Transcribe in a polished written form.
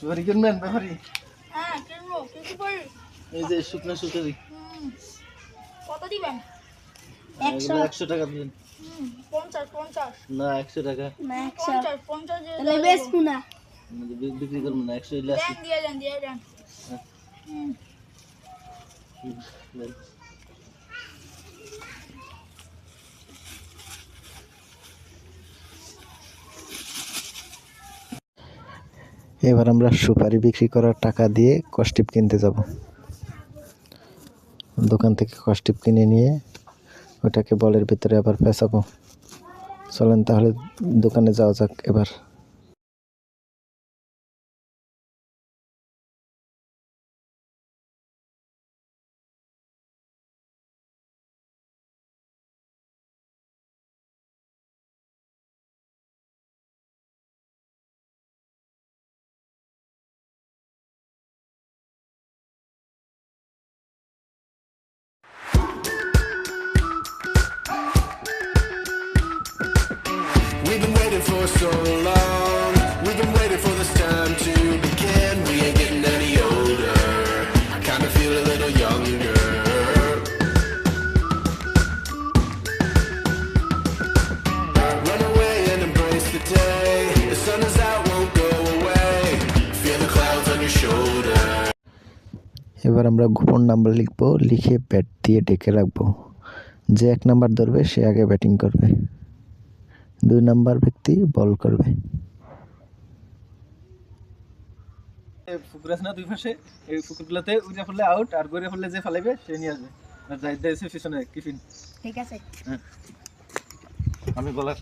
সুপারি কিনবেন ব্যাপারি? হ্যাঁ কিনবো। কি সুপারি? এই যে শুকনো সুপারি। কত দিবেন? 100 টাকা দিন। 50 না 100 টাকা। না 100 50 তাহলে বেচবো না। বিক্রি করবো না 100 ইলে আছে। দেন দিয়ে দেন। এবার আমরা সুপারি বিক্রি করার টাকা দিয়ে কস্টিপ কিনতে যাব। দোকান থেকে কস্টিপ কিনে নিয়ে ওটাকে বলের ভিতরে আবার পেঁচাবো। চলেন তাহলে দোকানে যাওয়া যাক এবার। We've been waiting for so long. We've been waiting for this time to begin. We ain't getting any older. I kinda feel a little younger. Run away and embrace the day. The sun is out, won't go away. Feel the clouds on your shoulder. এবার আমরা গোপন number লিখবো, লিখে bat দিয়ে ডেকে রাখবো। যে 1 number ধরবে সে আগে ব্যাটিং করবে, 2 নাম্বার ব্যক্তি বল করবে। পুকুর আছে না দুই পাশে, এই পুকুরগুলোতে উড়ে ফেললে আউট, আর গড়ে ফেললে যে ফেলাইবে সে নিয়ে আসবে। আর যাই দেশে পিছনে টিফিন। ঠিক আছে। হ্যাঁ আমি বলার